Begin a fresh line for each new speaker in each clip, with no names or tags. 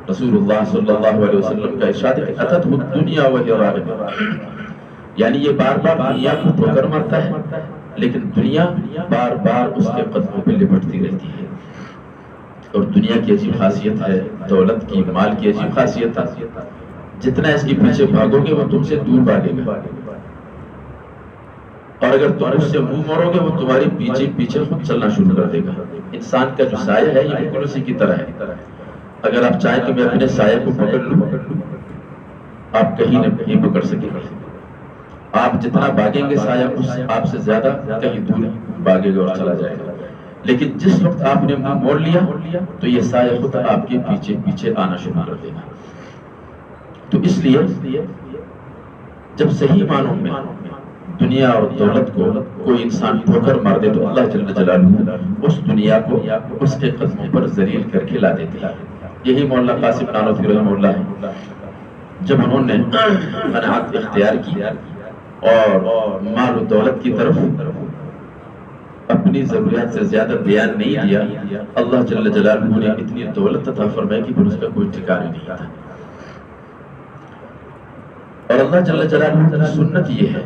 رسول اللہ صلی اللہ علیہ وسلم کا ارشاد ہے کہ اتت الدنیا وہی راغبہ، یعنی یہ بار بار دنیا کو ٹھوکر مارتا ہے لیکن دنیا بار بار اس کے قدموں پہ لپٹتی رہتی ہے۔ اور دنیا کی عجیب خاصیت ہے، دولت کی، مال کی عجیب خاصیت ہے، جتنا اس کے پیچھے بھاگو گے وہ تم سے دور بھاگے گا، اور اگر تم اس سے منہ موڑو گے وہ تمہاری پیچھے پیچھے خود چلنا شروع کر دے گا۔ انسان کا جو سایہ ہے یہ بالکل اسی کی طرح ہے۔ اگر آپ چاہیں کہ میں اپنے سایہ کو پکڑ لوں، آپ کہیں نہ کہیں پکڑ سکیں گے۔ آپ جتنا بھاگیں گے سایہ اس آپ سے زیادہ کہیں دور بھاگے گا اور چلا جائے گا، لیکن جس وقت آپ نے منہ موڑ لیا تو یہ سایہ خود آپ کے پیچھے پیچھے آنا شروع کر دے گا۔ تو اس لیے جب صحیح معنوں میں دنیا اور دولت کو کوئی انسان ٹھوکر مار دے تو اللہ جل جلالہ اس دنیا کو اس کے قدموں پر ذلیل کر کے لا دیتے ہیں۔ یہی مولانا قاسم نانوتوی رحمہ اللہ ہے، جب انہوں نے قناعت اختیار کی اور مال و دولت کی طرف اپنی ضروریات سے زیادہ دھیان نہیں دیا، اللہ جل جلالہ نے اتنی دولت عطا فرمائی کہ پھر اس کا کوئی ٹھکانہ نہیں تھا۔ اور اللہ جل جلالہ کی سنت یہ ہے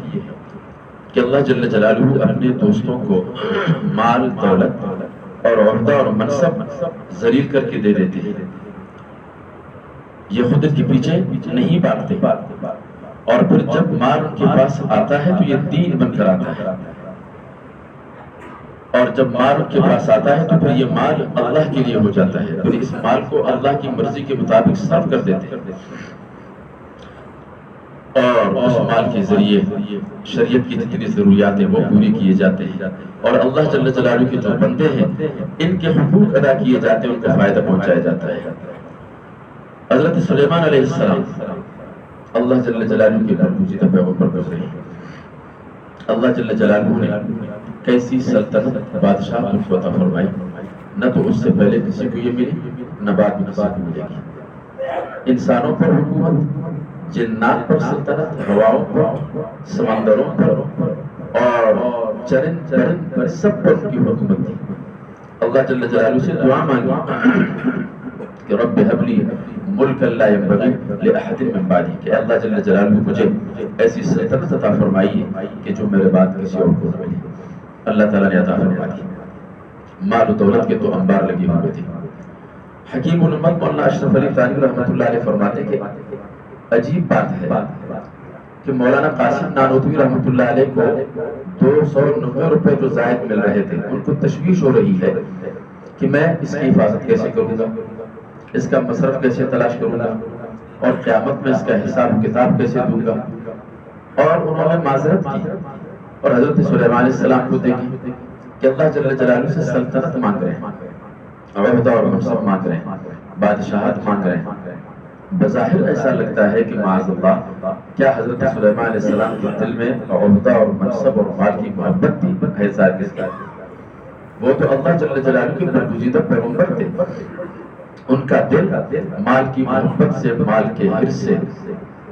کہ اللہ جل جلالہ اپنے دوستوں کو مال، دولت اور عہدہ اور منصب ذلیل کر کے دے دیتے ہیں۔ یہ خود کے پیچھے نہیں بھاگتے، اور پھر جب مال ان کے پاس آتا ہے تو یہ دین بن کر آتا ہے، اور جب مال ان کے پاس آتا ہے تو پھر یہ مال اللہ کے لیے ہو جاتا ہے، پھر اس مال کو اللہ کی مرضی کے مطابق صرف کر دیتے ہیں، اور اس مال کے ذریعے شریعت کی جتنی ضروریات ہیں وہ پوری کیے جاتے ہیں، اور اللہ جل جلالہ کے جو بندے ہیں ان کے حقوق ادا کیے جاتے ہیں، ان کو فائدہ پہنچایا جاتا ہے۔ حضرت سلیمان علیہ السلام اللہ جل جلالہ کے برگزیدہ پیغمبر گزرے ہیں۔ اللہ جل جلالہ نے کیسی سلطنت بادشاہ کو عطا فرمائی، نہ تو اس سے پہلے کسی کو یہ ملی نہ بعد میں کسی کو ملے گی۔ انسانوں پر حکومت، جنات پر سلطنت، ہواؤں پر، سمندروں پر اور چرند پرند پر، سب پر ان کی حکومت تھی۔ اللہ جل جلالہ سے دعا مانگی کہ رب هب لی ملکا لا ينبغی لأحد من بعدی، کہ اللہ جل جلالہ مجھے ایسی سلطنت عطا فرمائی کہ جو میرے بعد کسی اور کو نہ ملی۔ اللہ تعالیٰ نے عطا فرمائی۔ مال و دولت کے تو انبار لگے ہوئے تھے۔ حکیم الامت مولانا اشرف علی تھانوی رحمۃ اللہ علیہ فرماتے کہ عجیب بات ہے کہ مولانا قاسم نانوتوی رحمۃ اللہ علیہ کو 290 روپے جو زائد مل رہے تھے، ان کو تشویش ہو رہی ہے کہ میں اس کی حفاظت کیسے کروں گا، اس کا مصرف کیسے تلاش کروں گا، اور قیامت میں اس کا حساب کتاب کیسے دوں گا۔ اور انہوں نے معذرت کی اور حضرت سلیمان علیہ السلام کو دیکھی کہ اللہ جل جلالہ سے سلطنت مانگ رہے ہیں، عہدہ اور منصب مانگ رہے ہیں، بادشاہت مانگ رہے ہیں۔ بظاہر ایسا لگتا ہے کہ معاذ اللہ کیا حضرت سلیمان علیہ السلام کے دل میں عہدہ اور منصب اور مال کی محبت تھی؟ ایسا کس کا؟ وہ تو اللہ جل جلالہ کے برگزیدہ پیغمبر تھے، ان کا دل مال کی محبت سے، مال کے حرص سے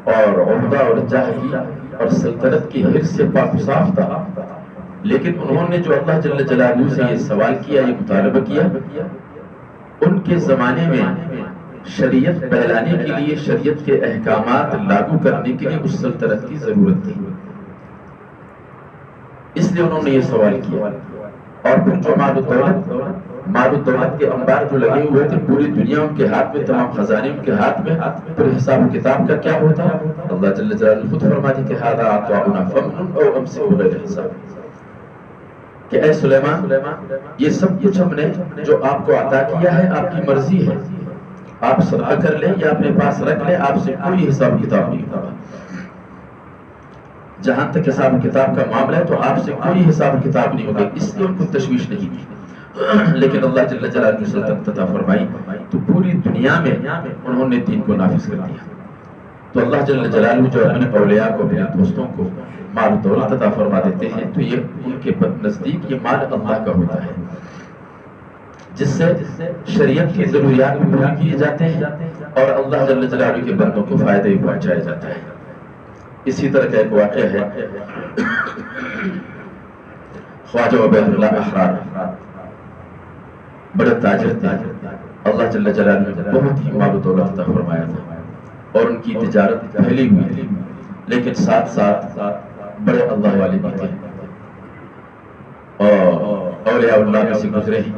اور عہدہ اور جاہ کی اور سلطنت کی حرص سے پاک و صاف تھا۔ لیکن انہوں نے جو اللہ جل جلالہ سے یہ سوال کیا، یہ مطالبہ کیا، ان کے زمانے میں شریعت پھیلانے کے لیے، شریعت کے احکامات لاگو کرنے کے لیے اس سلطنت کی ضرورت تھی، اس لیے انہوں نے یہ سوال کیا۔ اور پھر جو مال و دولت کے انبار جو لگے ہوئے تھے، پوری دنیا ان کے ہاتھ میں، تمام خزانے ان کے ہاتھ میں، پھر حساب کتاب کا کیا ہوتا؟ اللہ جل جلالہ خود فرماتے کہ ھذا عطاؤنا فامنن او امسک بغیر حساب، کہ اے سلیمان یہ سب کچھ ہم نے جو آپ کو عطا کیا ہے آپ کی مرضی ہے، آپ صدقہ کر لیں یا اپنے پاس رکھ لیں، آپ سے کوئی حساب کتاب نہیں ہوگا۔ جہاں تک حساب کتاب کا معاملہ ہے تو آپ سے کوئی حساب کتاب نہیں ہوگا، اس لیے ان کو تشویش نہیں تھی۔ لیکن اللہ جل جلالہ نے سلطنت عطا فرمائی تو پوری دنیا میں انہوں نے دین کو نافذ کر دیا۔ تو اللہ جل جلالہ جو اپنے اولیاء کو، اپنے دوستوں کو مال و دولت عطا فرما دیتے ہیں تو یہ ان کے نزدیک یہ مال اللہ کا ہوتا ہے، جس سے شریعت کی ضروریات پوری کیے جاتے ہیں اور اللہ جل جلالہ کے بندوں کو فائدہ ہی پہنچایا جاتا ہے۔ اسی طرح کا ایک واقعہ ہے، خواجہ عبید اللہ احرار بڑے تاجر تھے، اللہ جل جلالہ نے بہت ہی مال و دولت عطا فرمایا تھا اور ان کی تجارت پھیلی ہوئی تھی، لیکن ساتھ ساتھ بڑے اللہ والے بھی تھے اور اولیاء اللہ میں سے گزرے ہیں۔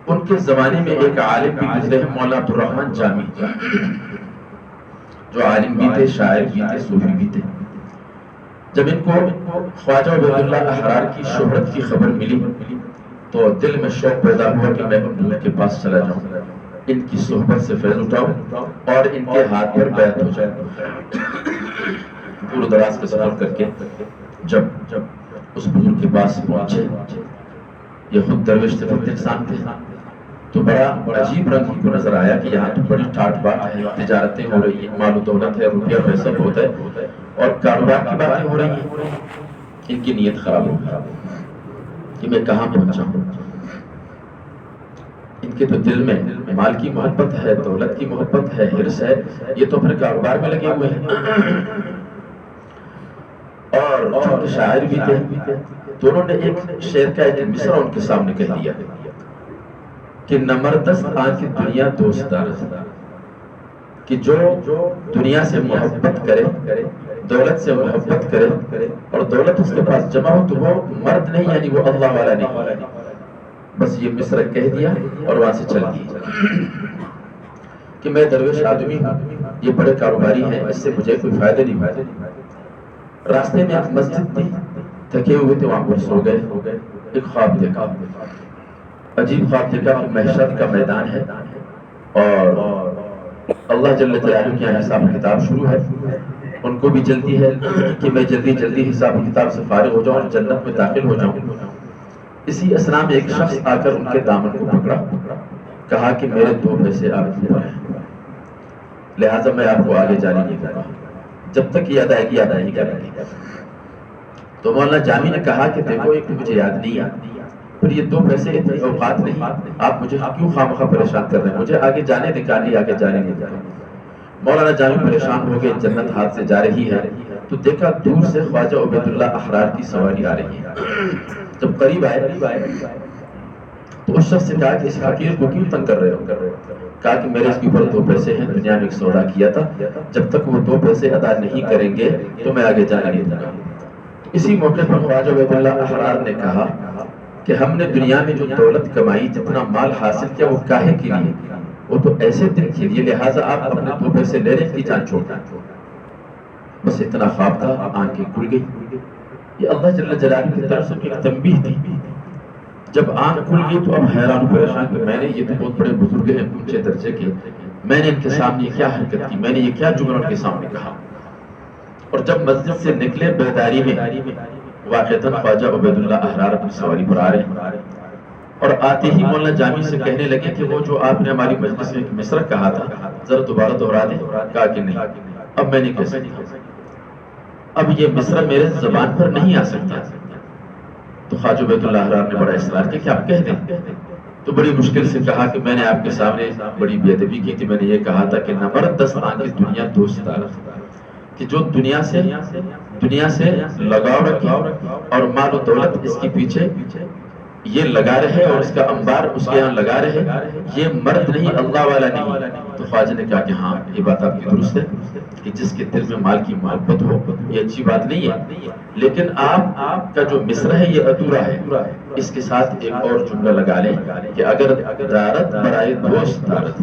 ان کے زمانے میں ایک عالم بھی گزرے ہیں، مولانا عبدالرحمن جامی، جو عالم بھی تھے، شاعر بھی تھے، صوفی بھی تھے۔ جب ان کو خواجہ عبید اللہ احرار کی شہرت کی خبر ملی تو دل میں شوق پیدا ہوا کہ میں ان کے پاس چلا جاؤں، ان کی صحبت سے فیض اٹھاؤں اور ان کے ہاتھ پر بیعت ہو جائے۔ دور دراز کا سفر کر کے جب اس بزرگ کے پاس پہنچے، یہ خود درویش تفت انسان تھے، تو بڑا عجیب رنگ ان کو نظر آیا کہ یہاں تو بڑی ٹاٹ بات ہے، تجارتیں ہو رہی ہیں، مال و دولت ہے، روپیہ پیسہ بہت ہے اور کاروبار کی باتیں ہو رہی ہیں۔ ان کی نیت خراب ہو گئی کہ میں کہاں پہنچا ہوں۔ ان کے تو دل میں مال کی محبت ہے، دولت کی محبت ہے، حرص ہے، یہ تو پھر کاروبار میں لگے ہوئے ہیں۔ اور چونکہ شاعر بھی تھے تو انہوں نے ایک شعر کا ایک مصرع ان کے سامنے کہہ دیا کہ نمردست آنکھ دنیا دوست دارد، کہ جو دنیا سے محبت کرے، دولت سے محبت کرے اور دولت اس کے پاس جمع ہو تو وہ مرد نہیں، یعنی وہ اللہ والا نہیں۔ بس یہ مصرع کہہ دیا اور وہاں سے چل دیا کہ میں درویش آدمی ہوں، یہ بڑے کاروباری ہیں، اس سے مجھے کوئی فائدہ نہیں ہوا۔ راستے میں ایک مسجد تھی، تھکے ہوئے تھے، وہاں پر سو گئے۔ ایک خواب دیکھا، عجیب خواب دیکھا کہ محشر کا میدان ہے اور اللہ جل جلالہ کے حساب کتاب شروع ہے۔ ان کو بھی جلدی ہے کہ میں جلدی جلدی حساب کتاب سے فارغ ہو جاؤں اور جنت میں داخل ہو جاؤں۔ اسی اسنا میں ایک شخص آ کر ان کے دامن کو پکڑا، کہا کہ میرے 2 پیسے آپ کے اوپر ہیں، لہٰذا میں آپ کو آگے جانے نہیں دوں گا جب تک یہ ادائیگی ادا نہیں کریں گے۔ تو مولانا جامی نے کہا کہ دیکھو ایک تو مجھے یاد نہیں ہے، پھر یہ 2 پیسے اتنی اوقات نہیں، آپ مجھے کیوں خواہ پریشان کر رہے ہیں، مجھے آگے جانے نکالی، آگے جانے نہیں دیں۔ مولانا جامی پریشان ہو گئے، جنت ہاتھ سے جا رہی ہے تو دیکھا دور سے خواجہ عبید اللہ احرار کی سواری آ رہی ہے۔ جب قریب آئے تو اس شخص سے کہا کہ اس فقیر کو کیوں تنگ کر رہے ہو؟ کہا کہ میرے اس کے اوپر 2 پیسے ہیں، دنیا میں ایک سودا کیا تھا، جب تک وہ 2 پیسے ادا نہیں کریں گے تو میں آگے جانے نہیں دوں گا۔ اسی موقع پر خواجہ عبید اللہ احرار نے کہا کہ ہم نے دنیا میں جو دولت کمائی، جتنا مال حاصل کیا، وہ کاہے کے لیے؟ وہ تو ایسے دن کے لیے، لہٰذا آپ اپنے 2 پیسے لے رہے کی جان چھوڑ دیں۔ بس اتنا خواب تھا، آنکھیں کھل گئی۔ یہ اللہ جل جلالہ کی طرف سے ایک تنبیہ تھی۔ جب آنکھ کھل گئی تو اب حیران پریشان کہ میں نے، یہ تو بہت بڑے بزرگ ہیں اونچے درجے کے، میں نے ان کے سامنے کیا حرکت کی، میں نے یہ کیا جملہ ان کے سامنے کہا۔ اور جب مسجد سے نکلے بیداری میں، واقعتاً خواجہ عبید اللہ احرار اپنی سواری پر آ رہے ہیں اور آتے ہی مولانا جامی سے کہنے لگے کہ وہ جو آپ نے ہماری مجلس میں ایک مصرع کہا تھا ذرا دوبارہ دہرا دیں۔ کہا کہ نہیں، اب میں نہیں کہہ سکتا، اب یہ مصرع میرے زبان پر نہیں آ سکتا۔ تو خواجہ عبید اللہ احرار نے بڑا اصرار کیا کہ آپ کہہ دیں۔ تو بڑی مشکل سے کہا کہ میں نے آپ کے سامنے بڑی بے ادبی کی تھی، میں نے یہ کہا تھا کہ نمردست آنکھ دنیا دوست دارد، کہ جو دنیا سے لگاؤ رکھے اور مال و دولت اس کے پیچھے یہ لگا رہے اور اس کا انبار اس کے یہاں لگا رہے، یہ مرد نہیں، اللہ والا نہیں۔ تو خواجہ نے کہا کہ ہاں یہ بات آپ کی درست ہے کہ جس کے دل میں مال کی محبت ہو یہ اچھی بات نہیں ہے، لیکن آپ کا جو مصرع ہے یہ ادھورا ہے، اس کے ساتھ ایک اور جملہ لگا لیں کہ اگر دارت برائے دوست دارت،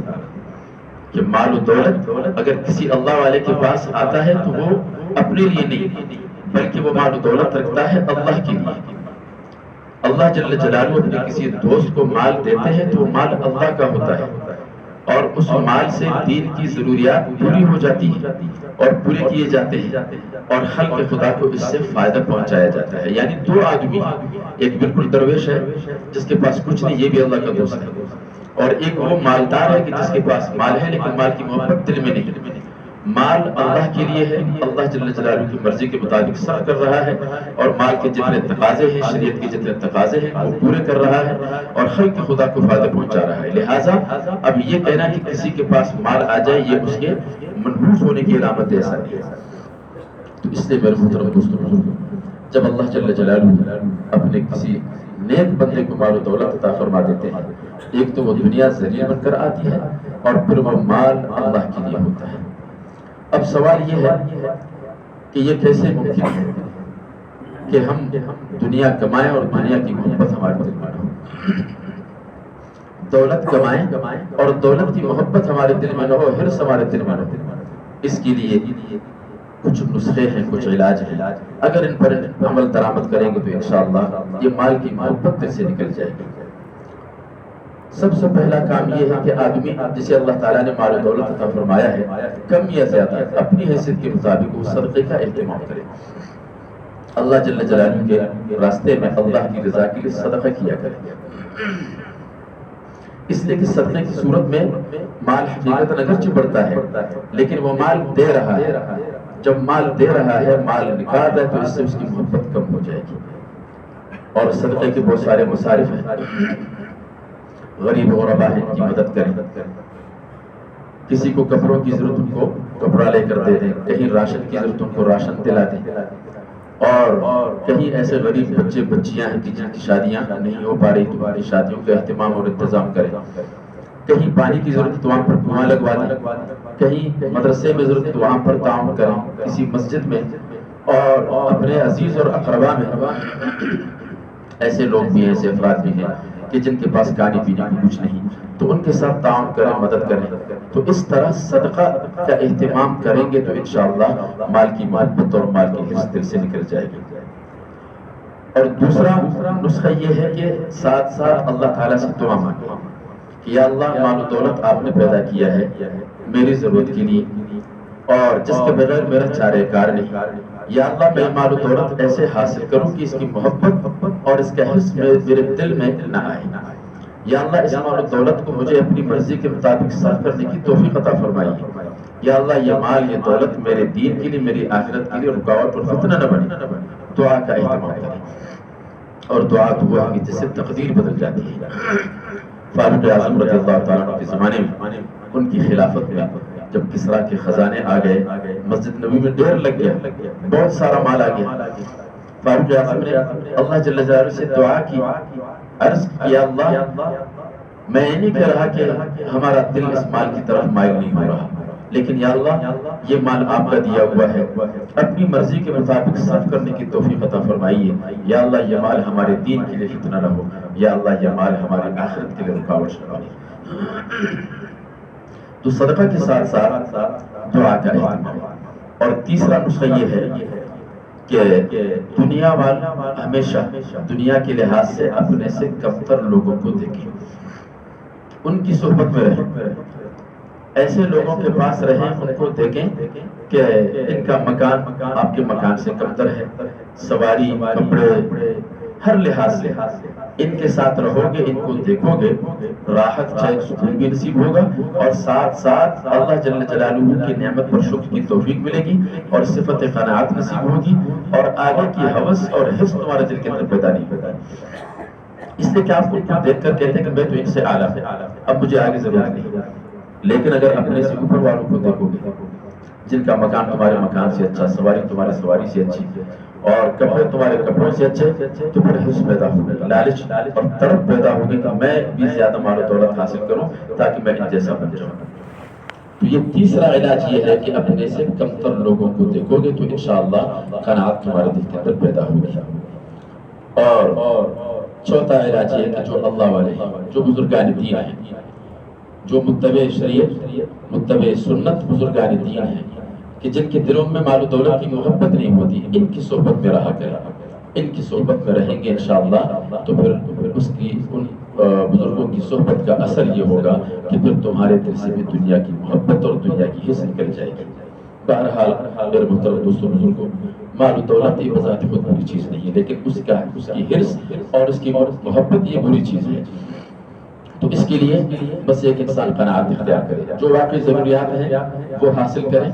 کہ مال و دولت اگر کسی اللہ والے کے پاس آتا ہے تو وہ اپنے لیے نہیں بلکہ وہ مال و دولت رکھتا ہے اللہ کے لیے۔ اللہ جل جلالہ اپنے کسی دوست کو مال دیتے ہیں تو وہ مال اللہ کا ہوتا ہے اور اس مال سے دین کی ضروریات پوری ہو جاتی ہیں اور پورے کیے جاتے ہیں اور خلق خدا کو اس سے فائدہ پہنچایا جاتا ہے۔ یعنی 2 آدمی، ایک بالکل درویش ہے جس کے پاس کچھ نہیں، یہ بھی اللہ کا دوست ہے، اور ایک وہ مالدار ہے کہ جس کے پاس مال ہے لیکن مال کی محبت دل میں نہیں۔ مال اللہ کے لیے ہے، اللہ جل جلالہ کی مرضی کے مطابق صرف کر رہا ہے اور مال کے جتنے تقاضے ہیں، شریعت کے جتنے تقاضے ہیں وہ پورے کر رہا ہے اور خلق خدا کو فائدہ پہنچا رہا ہے۔ لہٰذا اب یہ کہنا کہ کسی کے پاس مال آ جائے یہ اس کے منحوس ہونے کی علامت ایسا نہیں ہے۔ تو اس لیے میرے محترم دوستوں، جب اللہ جل جلالہ اپنے کسی نیک بندے کو مال و دولت عطا فرما دیتے ہیں ایک تو وہ دنیا ذریعہ بن کر آتی ہے اور پھر وہ مال اللہ کے لیے ہوتا ہے۔ اب سوال یہ ہے کہ یہ کیسے ممکن ہے کہ ہم دنیا کمائیں اور دنیا کی محبت ہمارے دل میں ہو، دولت کمائیں اور دولت کی محبت ہمارے دل میں نہ ہو، حرص ہمارے دل میں نہ ہو۔ اس کے لیے کچھ نسخے ہیں، کچھ علاج ہیں، اگر ان پر عمل درآمد کریں گے تو انشاءاللہ یہ مال کی محبت دل سے نکل جائے گی۔ سب سے پہلا کام یہ ہے کہ آدمی جسے اللہ تعالیٰ نے مال و دولت عطا فرمایا ہے، کم یا زیادہ اپنی حیثیت کے مطابق وہ صدقے کا اہتمام کرے، اللہ جل جلالہ کے راستے میں اللہ کی رضا کے لیے صدقہ کیا کرے۔ اس لیے کہ صدقے کی صورت میں مال حقیقت اگرچہ بڑھتا ہے لیکن وہ مال دے رہا ہے، جب مال دے رہا ہے، مال نکات ہے، تو اس سے اس کی محبت کم ہو جائے گی۔ اور صدقے کے بہت سارے مصارف ہیں، غریب غربا ہیں کی مدد کریں، کسی کو کپڑوں کی ضرورت ان کو کپڑا لے کر دے دیں، کہیں راشن کی ضرورت ان کو راشن دلا دیں، اور کہیں ایسے غریب بچے بچیاں ہیں کہ جن کی شادیاں نہیں ہو پا رہی تو ان کی شادیوں کا اہتمام اور انتظام کریں، کہیں پانی کی ضرورت تو وہاں پر کنواں لگوا دیں، کہیں مدرسے میں ضرورت تو وہاں پر تعاون کریں، کسی مسجد میں، اور اپنے عزیز اور اقربا میں ایسے لوگ بھی ہیں، ایسے افراد بھی ہیں کہ جن کے پاس کھانے پینے کو کچھ نہیں، تو ان کے ساتھ تعاون کریں، مدد کریں۔ تو اس طرح صدقہ کا اہتمام کریں گے تو انشاءاللہ مال کی محبت اور مال کی حرص دل سے نکل جائے گی۔ اور دوسرا نسخہ یہ ہے کہ ساتھ ساتھ اللہ تعالیٰ سے دعا مانگیں کہ یا اللہ مال و دولت آپ نے پیدا کیا ہے میری ضرورت کے لیے، اور جس کے بغیر میرا چارہ کار نہیں، یا اللہ میں مال و دولت ایسے حاصل کروں کہ اس کی محبت اور اس کا حرص میرے دل میں نہ آئے، یا اللہ اس مال و دولت کو مجھے اپنی مرضی کے مطابق صرف کرنے کی توفیق عطا فرمائیے، یا اللہ یہ مال یہ دولت میرے دین کے لیے میری آخرت کے لیے رکاوٹ اور فتنہ نہ بنے۔ دعا کا اہتمام کریں، اور دعا تو وہ ہے جس سے تقدیر بدل جاتی ہے۔ فاروق اعظم رضی اللہ تعالیٰ عنہ کے زمانے میں ان کی خلافت میں جب کسریٰ کے خزانے آ گئے، مسجد نبوی میں ڈھیر لگ گیا، بہت سارا مال آ گیا، فاروق اعظم نے اللہ جل جلالہ سے دعا کی، عرض کیا اللہ میں یہ نہیں کہہ رہا کہ ہمارا دل اس مال کی طرف مائل نہیں ہو رہا، لیکن یا اللہ یہ مال آپ کا دیا ہوا ہے، اپنی مرضی کے مطابق صرف کرنے کی توفیق عطا فرمائیے، یا اللہ یہ مال ہمارے دین کے لیے فتنہ نہ ہو، یا اللہ یہ مال ہماری آخرت کے لیے رکاوٹ نہ بنے۔ تو صدقہ کے ساتھ ساتھ دعا کا اہتمام۔ اور تیسرا نسخہ یہ ہے کہ دنیا والا ہمیشہ دنیا کے لحاظ سے اپنے سے کمتر لوگوں کو دیکھیں، ان کی صحبت میں رہیں، ایسے لوگوں کے پاس رہیں، ان کو دیکھیں کہ ان کا مکان آپ کے مکان سے کمتر ہے، سواری، کپڑے، ہر لحاظ سے ان کے ساتھ رہو گے، ان کو دیکھو گے، راحت چین سکون بھی نصیب ہوگا، اور ساتھ ساتھ اللہ جل جلالہ کی نعمت پر شکر کی توفیق ملے گی، اور صفت قناعت نصیب ہوگی، اور آگے کی ہوس اور حرص تمہارے دل کے اندر پیدا نہیں ہوگا۔ اس لیے کہ آپ کو دیکھ کر کہتے ہیں کہ میں تو ان سے اعلیٰ ہوں، اب مجھے آگے ضرورت نہیں۔ لیکن اگر اپنے سے اوپر والوں کو دیکھو گے، جن کا مکان تمہارے مکان سے اچھا، سواری تمہارے سواری سے اچھی، اور کپڑے تمہارے کپڑوں سے اچھے، تو پھر حرص پیدا ہوگی، لالچ اور طلب پیدا ہوگی کہ میں بھی زیادہ مال و دولت حاصل کروں تاکہ میں ان جیسا بن جاؤں۔ تو یہ تیسرا علاج یہ ہے کہ اپنے سے کمتر لوگوں کو دیکھو گے تو انشاءاللہ قناعت تمہارے دل کے اندر پیدا ہوگی۔ اور چوتھا علاج یہ ہے کہ جو اللہ والے ہیں، جو بزرگان دین ہیں، جو متبع شریعت متبع سنت بزرگان دین ہیں، کہ جن کے دلوں میں مال و دولت کی محبت نہیں ہوتی، ان کی صحبت میں رہا کریں، ان کی صحبت میں رہیں گے انشاءاللہ، تو پھر اس کی ان بزرگوں کی صحبت کا اثر یہ ہوگا کہ پھر تمہارے دل سے بھی دنیا کی محبت اور دنیا کی حرص نکل جائے گی۔ بہرحال میرے محترم دوستوں بزرگوں، مال و دولت یہ بذات خود بری چیز نہیں ہے، لیکن اس کی حرص اور اس کی محبت یہ بری چیز ہے۔ تو اس کے لیے بس ایک انسان قناعت اختیار کرے، جو واقعی ضروریات ہیں وہ حاصل کریں،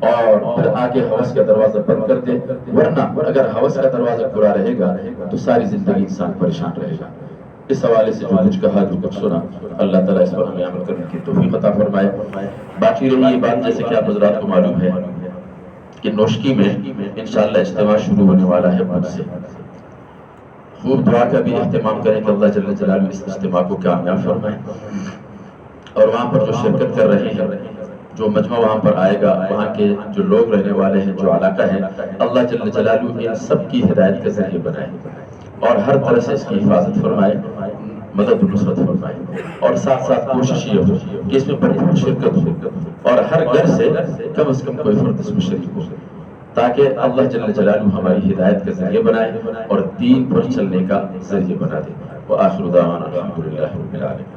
اور پھر آگے ہوس کا دروازہ بند کر دے، ورنہ اگر ہوس کا دروازہ کھلا رہے گا تو ساری زندگی انسان پریشان رہے گا۔ اس حوالے سے جو کچھ کہا، جو کچھ سنا، اللہ تعالیٰ اس پر ہمیں عمل کرنے کی توفیق عطا فرمائے۔ باقی رہی یہ بات، جیسے کہ آپ حضرات کو معلوم ہے کہ نوشکی میں انشاءاللہ اجتماع شروع ہونے والا ہے مجھ سے، خوب دعا کا بھی اہتمام کریں کہ اللہ جل جلالہ اس اجتماع کو کامیاب فرمائے، اور وہاں پر جو شرکت کر رہے ہیں، جو مجمع وہاں پر آئے گا، وہاں کے جو لوگ رہنے والے ہیں، جو علاقہ ہے، اللہ جل جلالہ ان سب کی ہدایت کا ذریعہ بنائے اور ہر طرح سے اس کی حفاظت فرمائے، مدد و نصرت فرمائے، اور ساتھ ساتھ کوشش یہ ہو کہ اس میں بھرپور شرکت ہو اور ہر گھر سے کم از کم کوئی فرد اس میں شریک ہو، تاکہ اللہ جل جلالہ ہماری ہدایت کا ذریعہ بنائے اور دین پر چلنے کا ذریعہ بنا دے۔ وآخر دعوانا الحمدللہ رب العالمین۔